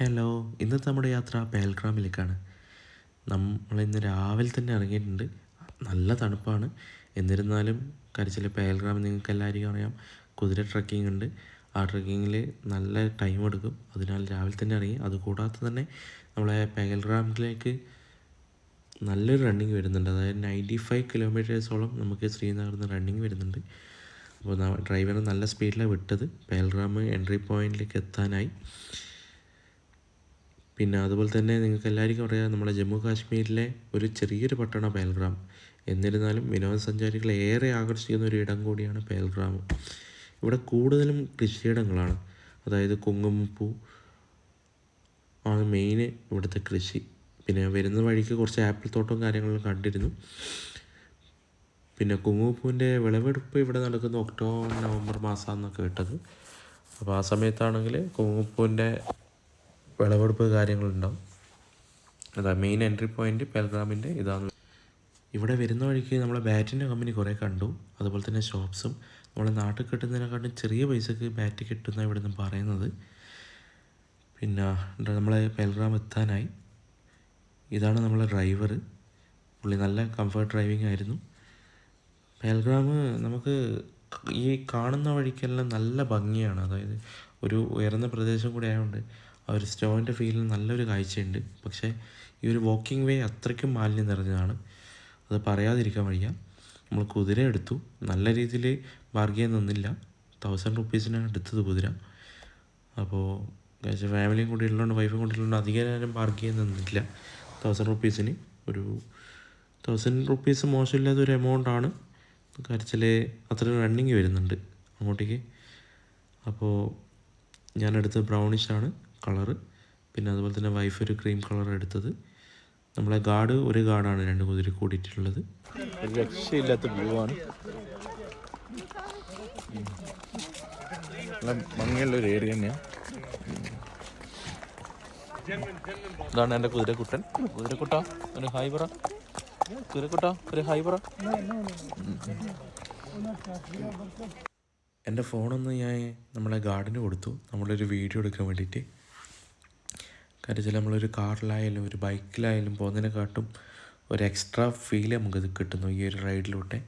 Hello, ഇന്നത്തെ നമ്മുടെ യാത്ര പേൽഗ്രാമിലേക്കാണ്. നമ്മളിന്ന് രാവിലെ തന്നെ ഇറങ്ങിയിട്ടുണ്ട്. നല്ല തണുപ്പാണ്. എന്നിരുന്നാലും കരിച്ചിലെ പേൽഗ്രാം നിങ്ങൾക്ക് എല്ലാവർക്കും അറിയാം, കുതിര ട്രക്കിംഗ് ഉണ്ട്. ആ ട്രക്കിങ്ങിൽ നല്ല ടൈം എടുക്കും. അതിനാൽ രാവിലെ തന്നെ ഇറങ്ങി. അതുകൂടാതെ തന്നെ നമ്മളെ പേൽഗ്രാമിലേക്ക് നല്ലൊരു റണ്ണിങ് വരുന്നുണ്ട്. അതായത് 95 കിലോമീറ്റേഴ്സോളം നമുക്ക് ശ്രീനഗറിൽ നിന്ന് റണ്ണിങ് വരുന്നുണ്ട്. അപ്പോൾ ഡ്രൈവർ നല്ല സ്പീഡിലാണ് വിട്ടത്. പേൽഗ്രാം എൻട്രി പോയിൻറ്റിലേക്ക് എത്താനായി. പിന്നെ അതുപോലെ തന്നെ നിങ്ങൾക്ക് എല്ലാവർക്കും അറിയാം, നമ്മുടെ ജമ്മു കാശ്മീരിലെ ഒരു ചെറിയൊരു പട്ടണം പേൽഗ്രാം. എന്നിരുന്നാലും വിനോദസഞ്ചാരികളെ ഏറെ ആകർഷിക്കുന്ന ഒരു ഇടം കൂടിയാണ് പേൽഗ്രാം. ഇവിടെ കൂടുതലും കൃഷിയിടങ്ങളാണ്. അതായത് കുങ്കുമപ്പൂ ആണ് മെയിൻ ഇവിടുത്തെ കൃഷി. പിന്നെ വരുന്ന വഴിക്ക് കുറച്ച് ആപ്പിൾ തോട്ടവും കാര്യങ്ങളും കണ്ടിരുന്നു. പിന്നെ കുങ്കുമപ്പൂവിൻ്റെ വിളവെടുപ്പ് ഇവിടെ നടക്കുന്ന ഒക്ടോബർ നവംബർ മാസമെന്നൊക്കെ കേട്ടത്. അപ്പോൾ ആ സമയത്താണെങ്കിൽ കുങ്കുമപ്പൂവിൻ്റെ വിളവെടുപ്പ് കാര്യങ്ങളുണ്ടാവും. അതാ മെയിൻ എൻട്രി പോയിൻറ്റ് പേൽഗ്രാമിൻ്റെ ഇതാണ്. ഇവിടെ വരുന്ന വഴിക്ക് നമ്മളെ ബാറ്റിൻ്റെ കമ്പനി കുറേ കണ്ടു. അതുപോലെ തന്നെ ഷോപ്സും. നമ്മളെ നാട്ടിൽ കിട്ടുന്നതിനെക്കാട്ടും ചെറിയ പൈസക്ക് ബാറ്റ് കിട്ടുന്ന ഇവിടെ നിന്ന് പറയുന്നത്. പിന്നെ നമ്മളെ പേൽഗ്രാം എത്താനായി. ഇതാണ് നമ്മളെ ഡ്രൈവർ. പുള്ളി നല്ല കംഫർട്ട് ഡ്രൈവിംഗ് ആയിരുന്നു. പേൽഗ്രാം നമുക്ക് ഈ കാണുന്ന വഴിക്കെല്ലാം നല്ല ഭംഗിയാണ്. അതായത് ഒരു ഉയർന്ന പ്രദേശം കൂടി ആയതുകൊണ്ട് ആ ഒരു സ്നോവിൻ്റെ ഫീലിൽ നല്ലൊരു കാഴ്ചയുണ്ട്. പക്ഷേ ഈ ഒരു വാക്കിംഗ് വേ അത്രയ്ക്കും മാലിന്യം നിറഞ്ഞതാണ്. അത് പറയാതിരിക്കാൻ വയ്യ. നമ്മൾ കുതിര എടുത്തു. നല്ല രീതിയിൽ ബാർഗെയിൻ നിന്നില്ല. 1000 റുപ്പീസിനാണ് എടുത്തത് കുതിര. അപ്പോൾ ഫാമിലിയും കൂടി ഉള്ളതുകൊണ്ട്, വൈഫും കൂടി ഉള്ളതുകൊണ്ട് അധികം നേരം ബാർഗെയിൻ നിന്നില്ല. 1000 റുപ്പീസിന് ഒരു 1000 റുപ്പീസ് മോശമില്ലാത്തൊരു എമൗണ്ടാണ്. കരച്ചിൽ അത്ര റണ്ണിങ് വരുന്നുണ്ട് അങ്ങോട്ടേക്ക്. അപ്പോൾ ഞാനെടുത്തത് ബ്രൗണിഷാണ് കളറ്. പിന്നെ അതുപോലെ തന്നെ വൈഫ് ഒരു ക്രീം കളർ എടുത്തത്. നമ്മളെ ഗാർഡ് ഒരു ഗാർഡാണ് 2 കുതിര കൂടിയിട്ടുള്ളത്. ഒരു രക്ഷയില്ലാത്ത വ്യൂ ആണ്. നല്ല ഭംഗിയുള്ളൊരു ഏരിയ തന്നെയാണ്. ഇതാണ് എൻ്റെ കുതിരക്കുട്ടൻ. കുതിരക്കുട്ട ഒരു ഹായ് പറ. കുതിരക്കുട്ട ഒരു ഹായ് പറ. എൻ്റെ ഫോണൊന്ന് ഞാൻ നമ്മളെ ഗാർഡിന് കൊടുത്തു, നമ്മളൊരു വീഡിയോ എടുക്കാൻ വേണ്ടിയിട്ട്. കാര്യം വെച്ചാൽ നമ്മളൊരു കാറിലായാലും ഒരു ബൈക്കിലായാലും പോകുന്നതിനെക്കാട്ടും ഒരു എക്സ്ട്രാ ഫീൽ നമുക്കത് കിട്ടുന്നു ഈ ഒരു റൈഡിലൂടെ.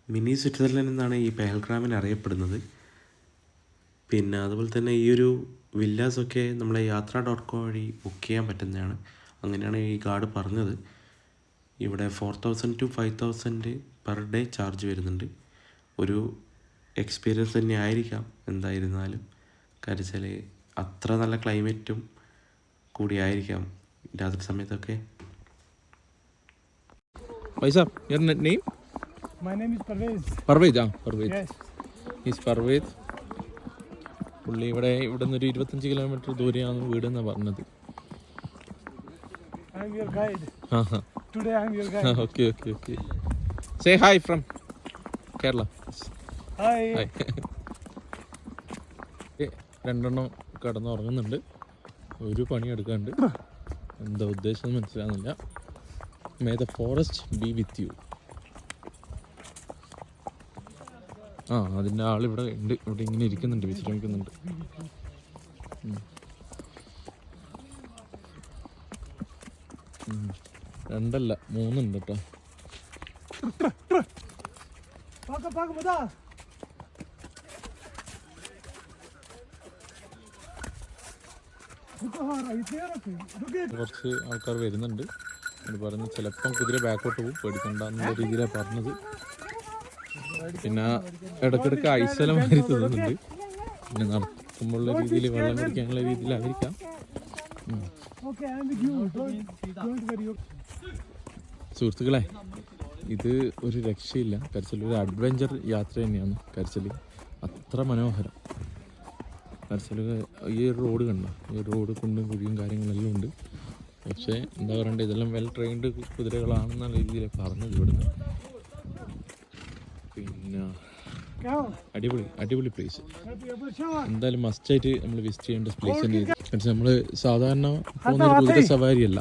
മിനി സ്വിറ്റ്സർലൻഡ് എന്നാണ് ഈ പേൽഗ്രാമിനെ അറിയപ്പെടുന്നത്. പിന്നെ അതുപോലെ തന്നെ ഈ ഒരു വില്ലാസൊക്കെ നമ്മളെ യാത്ര.com വഴി ബുക്ക് ചെയ്യാൻ പറ്റുന്നതാണ്. അങ്ങനെയാണ് ഈ ഗാർഡ് പറഞ്ഞത്. ഇവിടെ 4000 to 5000 പെർ ഡേ ചാർജ് വരുന്നുണ്ട്. ഒരു എക്സ്പീരിയൻസ് തന്നെ ആയിരിക്കാം എന്തായിരുന്നാലും. കാര്യം വെച്ചാൽ അത്ര നല്ല ക്ലൈമറ്റും കൂടി ആയിരിക്കാം രാത്രി സമയത്തൊക്കെ. പുള്ളി ഇവിടെ നിന്ന് ഒരു 25 കിലോമീറ്റർ ദൂരെയാണ് വീടെന്നാണ് പറഞ്ഞത്. Okay. Say hi from Kerala. Hi. രണ്ടെണ്ണം കിടന്നുറങ്ങുന്നുണ്ട്. ഒരു പണി എടുക്കാണ്ട്. എന്താ ഉദ്ദേശം മനസ്സിലാകുന്നില്ല. May the forest B with you. അതിൻ്റെ ആളിവിടെ ഉണ്ട്. ഇവിടെ ഇങ്ങനെ ഇരിക്കുന്നുണ്ട്, വിശ്രമിക്കുന്നുണ്ട്. രണ്ടല്ല 3 ഉണ്ട് കേട്ടോ. കുറച്ച് ആൾക്കാർ വരുന്നുണ്ട്. എന്ന് പറഞ്ഞ് ചിലപ്പം കുതിര ബാക്കോട്ട് പോകും, പേടിക്കണ്ടെന്നുള്ള രീതിയിലാണ് പറഞ്ഞത്. പിന്നെ ഇടയ്ക്കിടയ്ക്ക് ഐസലം മാതിരി തോന്നുന്നുണ്ട്. പിന്നെ നടക്കുമ്പോഴുള്ള രീതിയിൽ വെള്ളം കുടിക്കാനുള്ള രീതിയിലായിരിക്കാം. സുഹൃത്തുക്കളെ, ഇത് ഒരു രക്ഷയില്ല. കരച്ചിൽ ഒരു അഡ്വഞ്ചർ യാത്ര തന്നെയാണ്. കരച്ചിൽ അത്ര മനോഹരം. കരച്ചിൽ ഈ റോഡ് കണ്ടോ, ഈ റോഡ് കുണ്ടും കുഴിയും കാര്യങ്ങളെല്ലാം ഉണ്ട്. പക്ഷേ എന്താ പറയണ്ടേ, ഇതെല്ലാം വെൽ ട്രെയിൻഡ് കുതിരകളാണെന്ന രീതിയിലാണ് പറഞ്ഞത് ഇവിടുന്ന്. പിന്നെ അടിപൊളി പ്ലേസ്. എന്തായാലും മസ്റ്റായിട്ട് നമ്മൾ വിസിറ്റ് ചെയ്യേണ്ട പ്ലേസ് തന്നെയാണ്. കാരണം നമ്മൾ സാധാരണ പോകുന്ന ഒരു കുതിര സവാരിയല്ല.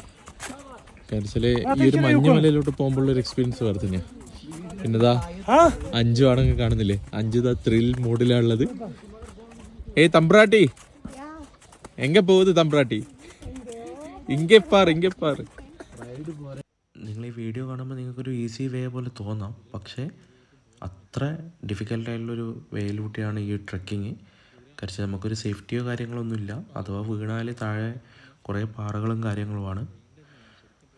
കാരണം ഈ ഒരു മഞ്ഞുമലയിലോട്ട് പോകുമ്പോഴുള്ളൊരു എക്സ്പീരിയൻസ് വേറെ തന്നെയാണ്. പിന്നെതാ 5 ആണെങ്കിൽ കാണുന്നില്ലേ, 5 ത്രിൽ മൂഡിലാണുള്ളത്. ഏയ് തമ്പ്രാട്ടി, എങ്ക പോകുന്നത് തമ്പ്രാട്ടി? ഇങ്ങെ പാറ്. നിങ്ങൾ ഈ വീഡിയോ കാണുമ്പോൾ നിങ്ങൾക്കൊരു ഈസി വേ പോലെ തോന്നാം, പക്ഷേ അത്ര ഡിഫിക്കൽട്ടായിട്ടുള്ളൊരു വേയിലൂട്ടിയാണ് ഈ ട്രെക്കിങ്. കാരണം നമുക്കൊരു സേഫ്റ്റിയോ കാര്യങ്ങളൊന്നുമില്ല. അഥവാ വീണാൽ താഴെ കുറേ പാറകളും കാര്യങ്ങളുമാണ്.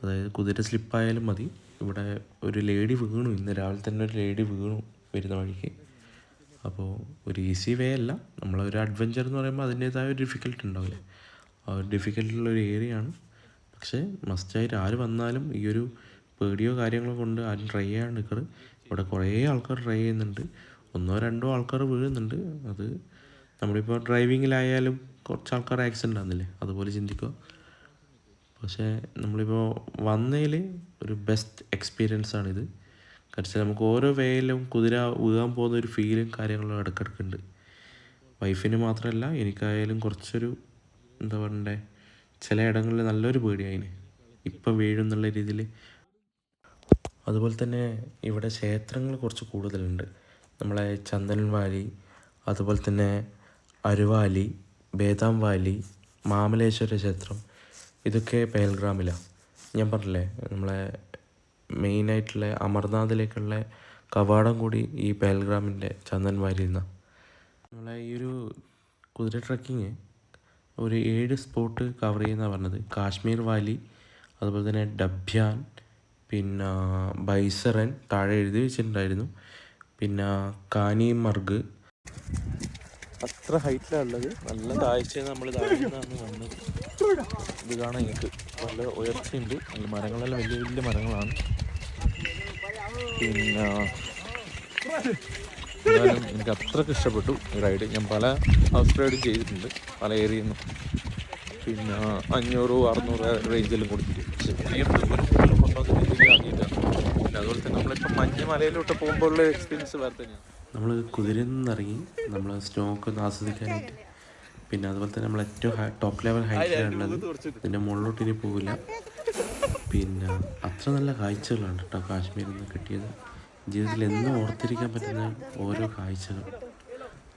അതായത് കുതിര സ്ലിപ്പായാലും മതി. ഇവിടെ ഒരു ലേഡി വീണു, ഇന്ന് രാവിലെ തന്നെ ഒരു ലേഡി വീണു വരുന്ന വഴിക്ക്. അപ്പോൾ ഒരു ഈസി വേ അല്ല. നമ്മളൊരു അഡ്വഞ്ചർ എന്ന് പറയുമ്പോൾ അതിൻ്റേതായ ഒരു ഡിഫിക്കൽട്ട് ഉണ്ടാവില്ലേ, ആ ഒരു ഡിഫിക്കൽട്ടുള്ളൊരു ഏരിയയാണ്. പക്ഷേ മസ്റ്റായിട്ട് ആര് വന്നാലും ഈ ഒരു പേടിയോ കാര്യങ്ങളോ കൊണ്ട് ആരും ട്രൈ ചെയ്യാൻ നിൽക്കറ്. ഇവിടെ കുറേ ആൾക്കാർ ട്രൈ ചെയ്യുന്നുണ്ട്, 1-2 ആൾക്കാർ വീഴുന്നുണ്ട്. അത് നമ്മളിപ്പോൾ ഡ്രൈവിങ്ങിലായാലും കുറച്ച് ആൾക്കാർ ആക്സിഡൻ്റ് ആകുന്നില്ലേ, അതുപോലെ ചിന്തിക്കുക. പക്ഷേ നമ്മളിപ്പോൾ വന്നതിൽ ഒരു ബെസ്റ്റ് എക്സ്പീരിയൻസ് ആണിത്. കാരണം നമുക്ക് ഓരോ വേയിലും കുതിര വീഴാൻ പോകുന്ന ഒരു ഫീലും കാര്യങ്ങളും ഇടയ്ക്കിടയ്ക്കുണ്ട്. വൈഫിന് മാത്രമല്ല എനിക്കായാലും കുറച്ചൊരു എന്താ പറയണ്ടേ, ചില ഇടങ്ങളിൽ നല്ലൊരു പേടിയായിന് ഇപ്പം വീഴുന്നുള്ള രീതിയിൽ. അതുപോലെ തന്നെ ഇവിടെ ക്ഷേത്രങ്ങൾ കുറച്ച് കൂടുതലുണ്ട്. നമ്മളെ ചന്ദൻ വാലി, അതുപോലെ തന്നെ അരുവാലി, ബേതാം വാലി, മാമലേശ്വര ക്ഷേത്രം, ഇതൊക്കെ പെഹൽഗ്രാമിലാണ്. ഞാൻ പറഞ്ഞില്ലേ, നമ്മളെ മെയിനായിട്ടുള്ള അമർനാഥിലേക്കുള്ള കവാടം കൂടി ഈ പെഹൽഗ്രാമിൻ്റെ ചന്ദൻ വാലിയിൽ നിന്നാണ്. നമ്മളെ ഈ ഒരു കുതിര ട്രക്കിങ് ഒരു 7 സ്പോട്ട് കവർ ചെയ്യുന്നതാണ് പറഞ്ഞത്. കാശ്മീർ വാലി, അതുപോലെ തന്നെ ഡബ്യാൻ, പിന്നെ ബൈസറൻ താഴെ എഴുതി വെച്ചിട്ടുണ്ടായിരുന്നു, പിന്നെ കാനിമർഗ്. അത്ര ഹൈറ്റിലാണ് ഉള്ളത്. നല്ല താഴ്ച നമ്മൾ താഴെ നിന്നാണ് വന്നത്. ഇത് കാണാൻ എനിക്ക് നല്ല ഉയർച്ചയുണ്ട്. നല്ല മരങ്ങളെല്ലാം വലിയ വലിയ മരങ്ങളാണ്. പിന്നെ എന്നാലും എനിക്ക് അത്രയ്ക്ക് ഇഷ്ടപ്പെട്ടു ഈ റൈഡ്. ഞാൻ പല ഹൗസ് റൈഡും ചെയ്തിട്ടുണ്ട്, പല ഏരിയയിൽ നിന്നും. പിന്നെ 500-600 റേഞ്ചിലും കൊടുത്തിട്ട് കൊണ്ടുവന്ന രീതിയിൽ ആക്കിയിട്ടാണ്. പിന്നെ അതുപോലെ തന്നെ നമ്മളിപ്പോൾ മഞ്ഞ് മലയിലോട്ട് പോകുമ്പോൾ ഉള്ള എക്സ്പീരിയൻസ് വേറെ തന്നെയാണ്. നമ്മൾ കുതിരയിൽ നിന്നിറങ്ങി നമ്മൾ സ്നോ ഒക്കെ ഒന്ന് ആസ്വദിക്കാനായിട്ട്. പിന്നെ അതുപോലെ തന്നെ നമ്മൾ ഏറ്റവും ടോപ്പ് ലെവൽ ഹൈറ്റിലാണുള്ളത്. ഇതിൻ്റെ മുകളിലോട്ട് ഇനി പോകില്ല. പിന്നെ അത്ര നല്ല കാഴ്ചകളാണ് കേട്ടോ കാശ്മീരിൽ നിന്ന് കിട്ടിയത്. ജീവിതത്തിൽ എന്നും ഓർത്തിരിക്കാൻ പറ്റുന്ന ഓരോ കാഴ്ചകൾ,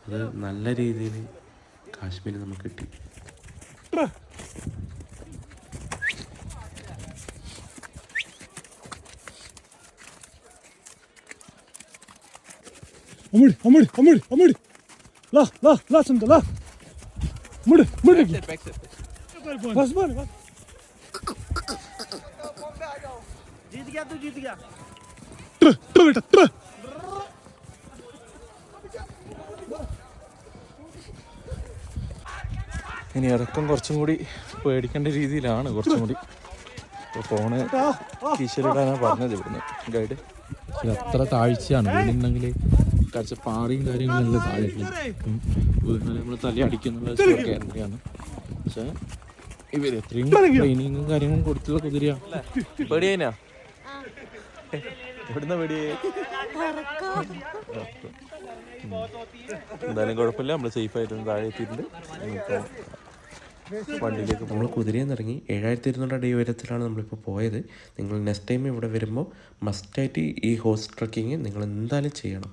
അത് നല്ല രീതിയിൽ കാശ്മീരിൽ നമുക്ക് കിട്ടി. Amuri. La, sunda, la. Amuri. Bas. जीत गया तू, जीत गया। Tra. ഇനി ഇറക്കം കുറച്ചും കൂടി പേടിക്കേണ്ട രീതിയിലാണ്. കുറച്ചും കൂടി ഇപ്പോൾ ഫോണ് കീശയിലിടാനാണ് പറഞ്ഞത് ഇവിടുന്ന് ഗൈഡ്. ഇത് അത്ര താഴ്ചയാണ്. വീടുണ്ടെങ്കിൽ കുറച്ച് പാറയും കാര്യങ്ങളെല്ലാം താഴെ വീടിനാൽ നമ്മൾ തല അടിക്കുന്നുള്ള കേന്ദ്രമാണ്. പക്ഷേ ഇവർ എത്രയും ട്രെയിനിങ്ങും കാര്യങ്ങളും കൊടുത്തുള്ള കുതിരയാണ്. പേടിയാ എവിടുന്ന പേടിയായി? എന്തായാലും കുഴപ്പമില്ല, നമ്മൾ സേഫായിട്ട് താഴെ എത്തിയിട്ടുണ്ട്. വണ്ടിയിലേക്ക് നമ്മൾ കുതിരയിൽ നിന്ന് ഇറങ്ങി 7200 അടി ഉയരത്തിലാണ് നമ്മളിപ്പോൾ പോയത്. നിങ്ങൾ നെക്സ്റ്റ് ടൈം ഇവിടെ വരുമ്പോൾ മസ്റ്റായിട്ട് ഈ ഹോഴ്സ് ട്രക്കിങ് നിങ്ങൾ എന്തായാലും ചെയ്യണം.